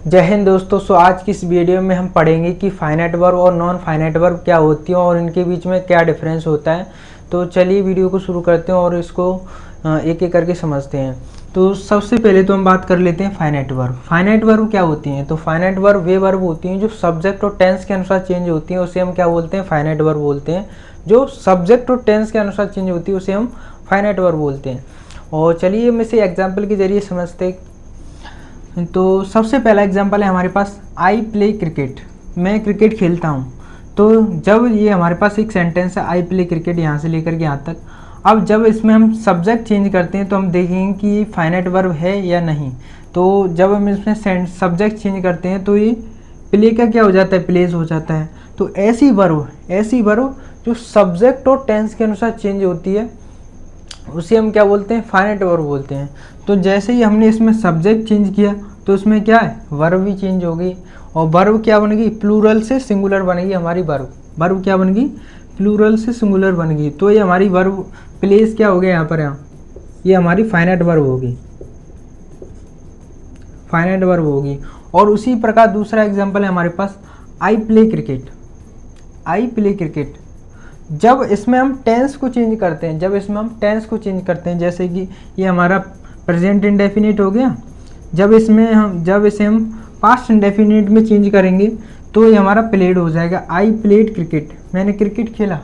जय हिंद दोस्तों। आज की इस वीडियो में हम पढ़ेंगे कि फाइनाइट वर्ब और नॉन फाइनाइट वर्ब क्या होती है और इनके बीच में क्या डिफरेंस होता है। तो चलिए वीडियो को शुरू करते हैं और इसको एक एक करके समझते हैं। तो सबसे पहले तो हम बात कर लेते हैं फाइनाइट वर्ब। फाइनाइट वर्ब क्या होती हैं? तो फाइनाइट वर्ब वे वर्ब होती हैं जो सब्जेक्ट और टेंस के अनुसार चेंज होती हैं, उसे हम क्या बोलते हैं? फाइनाइट वर्ब बोलते हैं। जो सब्जेक्ट और टेंस के अनुसार चेंज होती है उसे हम फाइनाइट वर्ब बोलते हैं। और चलिए हम इसे एग्जाम्पल के जरिए समझते हैं। तो सबसे पहला एग्जांपल है हमारे पास, आई प्ले क्रिकेट, मैं क्रिकेट खेलता हूँ। तो जब ये हमारे पास एक सेंटेंस है आई प्ले क्रिकेट यहाँ से लेकर के यहाँ तक। अब जब इसमें हम सब्जेक्ट चेंज करते हैं तो हम देखेंगे कि ये फाइनाइट वर्ब है या नहीं। तो जब हम इसमें सब्जेक्ट चेंज करते हैं तो ये प्ले का क्या हो जाता है? प्लेस हो जाता है। तो ऐसी वर्ब जो सब्जेक्ट और टेंस के अनुसार चेंज होती है उसे हम क्या बोलते हैं? फाइनाइट वर्ब बोलते हैं। तो जैसे ही हमने इसमें सब्जेक्ट चेंज किया तो इसमें क्या है? वर्ब भी चेंज हो गई। और वर्ब क्या बनेगी? प्लूरल से सिंगुलर बनेगी हमारी वर्ब क्या बन गई? प्लूरल से सिंगुलर बन गई। तो ये हमारी वर्ब प्लेस क्या हो गया यहाँ पर? ये हमारी फाइनाइट वर्ब होगी, फाइनाइट वर्ब होगी। और उसी प्रकार दूसरा एग्जाम्पल है हमारे पास, I play cricket, I play cricket. जब इसमें हम टेंस को चेंज करते हैं, जैसे कि ये हमारा प्रेजेंट इंडेफिनिट हो गया। जब इसे हम पास्ट इंडेफिनिट में चेंज करेंगे तो ये हमारा प्लेड हो जाएगा। आई प्लेड क्रिकेट, मैंने क्रिकेट खेला।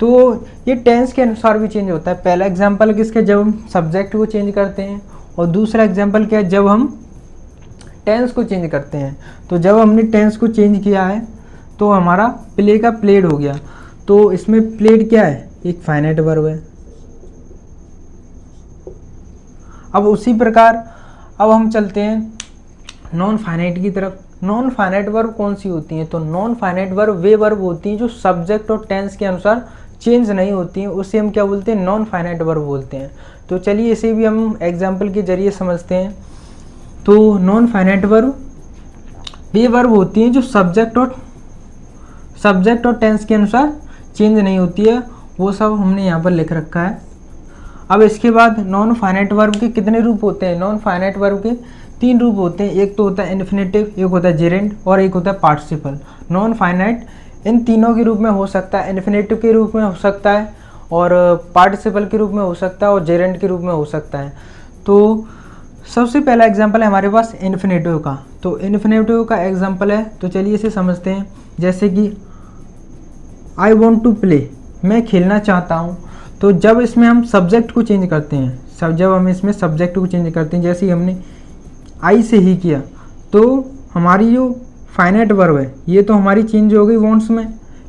तो ये टेंस के अनुसार भी चेंज होता है। पहला एग्जाम्पल किसका? जब हम सब्जेक्ट को चेंज करते हैं। और दूसरा एग्जाम्पल क्या है? जब हम टेंस को चेंज करते हैं। तो जब हमने टेंस को चेंज किया है तो हमारा प्ले का प्लेड हो गया। तो इसमें प्लेड क्या है? एक फाइनाइट वर्ब है। अब उसी प्रकार अब हम चलते हैं नॉन फाइनाइट की तरफ। नॉन फाइनाइट वर्ब कौन सी होती हैं? तो नॉन फाइनाइट वर्ब वे वर्ब होती हैं जो सब्जेक्ट और टेंस के अनुसार चेंज नहीं होती हैं, उसे हम क्या बोलते हैं? नॉन फाइनाइट वर्ब बोलते हैं। तो चलिए इसे भी हम एग्जाम्पल के जरिए समझते हैं। तो नॉन फाइनाइट वर्ब वे वर्ब होती हैं जो सब्जेक्ट और टेंस के अनुसार चेंज नहीं होती है, वो सब हमने यहाँ पर लिख रखा है। अब इसके बाद नॉन फाइनाइट वर्ब के कितने रूप होते हैं? नॉन फाइनाइट वर्ब के 3 रूप होते हैं। एक तो होता है इन्फिनेटिव, एक होता है जेरेंड और एक होता है पार्टिसिपल। नॉन फाइनाइट इन तीनों के रूप में हो सकता है। इन्फिनेटिव के रूप में हो सकता है और पार्टिसिपल के रूप में हो सकता है और जेरेंड के रूप में हो सकता है। तो सबसे पहला एग्जाम्पल है हमारे पास इन्फिनेटिव का। तो इन्फिनेटिव का एग्जाम्पल है, तो चलिए इसे समझते हैं। जैसे कि आई वॉन्ट टू प्ले, मैं खेलना चाहता हूँ। तो जब इसमें हम सब्जेक्ट को चेंज करते हैं, जब हम इसमें सब्जेक्ट को चेंज करते हैं, जैसे ही हमने आई से ही किया, तो हमारी जो फाइनाइट वर्ब है ये तो हमारी चेंज हो गई वॉन्ट्स में।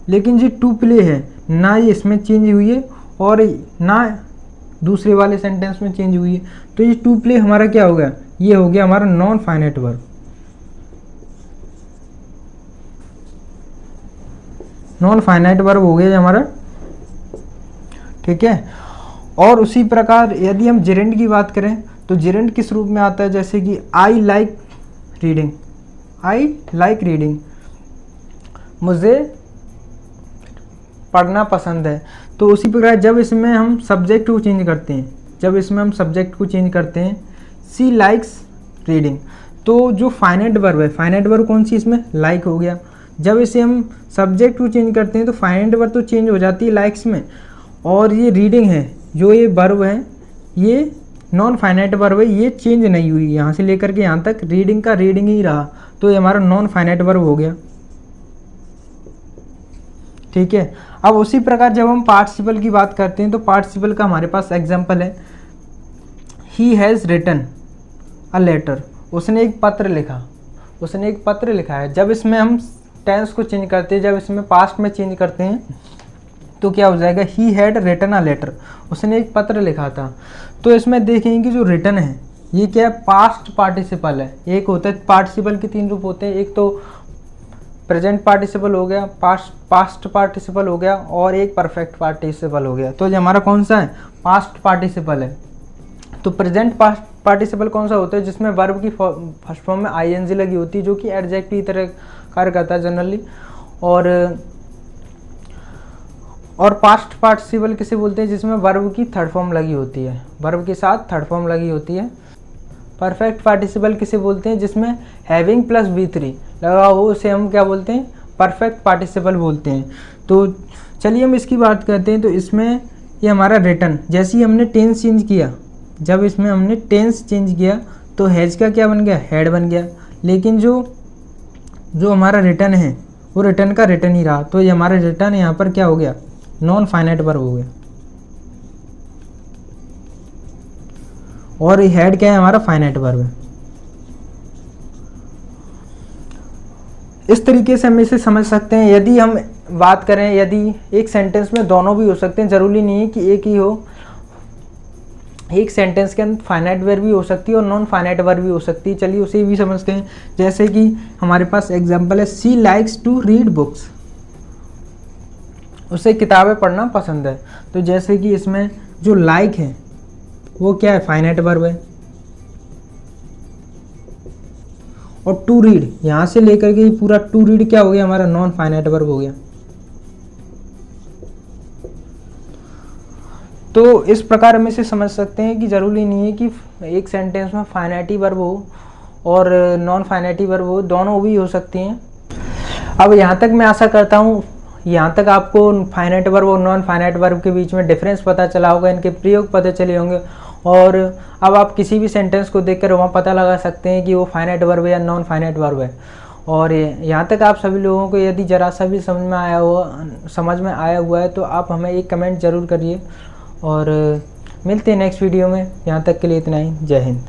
लेकिन जो टू प्ले है ना ये इसमें चेंज हुई है और ना दूसरे वाले सेंटेंस में चेंज हुई है। तो ये टू प्ले हमारा क्या हो गया? ये हो गया हमारा non finite verb. Non finite verb हो गया हमारा, ठीक है। और उसी प्रकार यदि हम जेरेंड की बात करें तो जेरेंड किस रूप में आता है? जैसे कि I like reading, I like reading, मुझे पढ़ना पसंद है। तो उसी प्रकार जब इसमें हम सब्जेक्ट को चेंज करते हैं, सी लाइक्स रीडिंग, तो जो फाइनाइट वर्ब है, फाइनाइट वर्ब कौन सी? इसमें लाइक हो गया। जब इसे हम सब्जेक्ट को चेंज करते हैं तो फाइनाइट वर्ब तो चेंज हो जाती है लाइक्स में। और ये रीडिंग है, जो ये वर्ब है ये नॉन फाइनाइट वर्ब है, ये चेंज नहीं हुई। यहाँ से लेकर के यहाँ तक रीडिंग का रीडिंग ही रहा। तो ये हमारा नॉन फाइनाइट वर्ब हो गया, ठीक है। अब उसी प्रकार जब हम पार्टिसिपल की बात करते हैं तो पार्टिसिपल का हमारे पास एग्जाम्पल है, he has written a letter, उसने एक पत्र लिखा है। जब इसमें हम टेंस को चेंज करते हैं, जब इसमें पास्ट में चेंज करते हैं तो क्या हो जाएगा? He had written a letter, उसने एक पत्र लिखा था। तो इसमें देखेंगे कि जो रिटन है ये क्या है? पास्ट पार्टिसिपल है। एक होता है, पार्टिसिपल के 3 रूप होते हैं। एक तो प्रेजेंट पार्टिसिपल हो गया, पास्ट पार्टिसिपल हो गया और एक परफेक्ट पार्टिसिपल हो गया। तो ये हमारा कौन सा है? पास्ट पार्टिसिपल है। तो प्रेजेंट पार्टिसिपल कौन सा होता है? जिसमें वर्ब की फर्स्ट फॉर्म में आईएनजी लगी होती है, जो कि एडजेक्टिव की तरह कार्य करता है जनरली। और पास्ट पार्टिसिपल किसे बोलते हैं? जिसमें वर्ब की थर्ड फॉर्म लगी होती है, वर्ब के साथ थर्ड फॉर्म लगी होती है। परफेक्ट पार्टिसिपल किसे बोलते हैं, जिसमें हैविंग प्लस V3 लगा हो उसे हम क्या बोलते हैं, परफेक्ट पार्टिसिपल बोलते हैं। तो चलिए हम इसकी बात करते हैं। तो इसमें ये हमारा रिटर्न, जैसे ही हमने टेंस चेंज किया, जब इसमें हमने टेंस चेंज किया तो हैज़ का क्या बन गया, हैड बन गया। लेकिन जो हमारा रिटर्न है वो रिटर्न का रिटर्न ही रहा। तो ये हमारा रिटर्न यहाँ पर क्या हो गया, नॉन फाइनाइट वर्ब हो गया। और हैड क्या है, हमारा फाइनाइट वर्ब है। इस तरीके से हम इसे समझ सकते हैं। यदि हम बात करें, यदि एक सेंटेंस में दोनों भी हो सकते हैं, ज़रूरी नहीं है कि एक ही हो। एक सेंटेंस के अंदर फाइनाइट वर्ब भी हो सकती है और नॉन फाइनाइट वर्ब भी हो सकती है। चलिए उसे भी समझते हैं। जैसे कि हमारे पास एग्जांपल है, she likes to read books, उसे किताबें पढ़ना पसंद है। तो जैसे कि इसमें जो लाइक है वो क्या है, फाइनाइट वर्ब है। और टू रीड, यहाँ से लेकर के पूरा टू रीड क्या हो गया, हमारा नॉन फाइनाइट वर्ब हो गया। तो इस प्रकार हम इसे समझ सकते हैं कि ज़रूरी नहीं है कि एक सेंटेंस में फाइनाइटी वर्ब हो और नॉन फाइनाइटी वर्ब हो, दोनों भी हो सकती हैं। अब यहाँ तक मैं आशा करता हूँ, यहाँ तक आपको फाइनाइट वर्ब और नॉन फाइनाइट वर्ब के बीच में डिफरेंस पता चला होगा, इनके प्रयोग पता चले होंगे। और अब आप किसी भी सेंटेंस को देखकर वहाँ पता लगा सकते हैं कि वो फाइनाइट वर्ब है या नॉन फाइनाइट वर्ब है। और यहाँ तक आप सभी लोगों को यदि ज़रा सा भी समझ में आया हुआ है तो आप हमें एक कमेंट ज़रूर करिए। और मिलते हैं नेक्स्ट वीडियो में। यहाँ तक के लिए इतना ही। जय हिंद।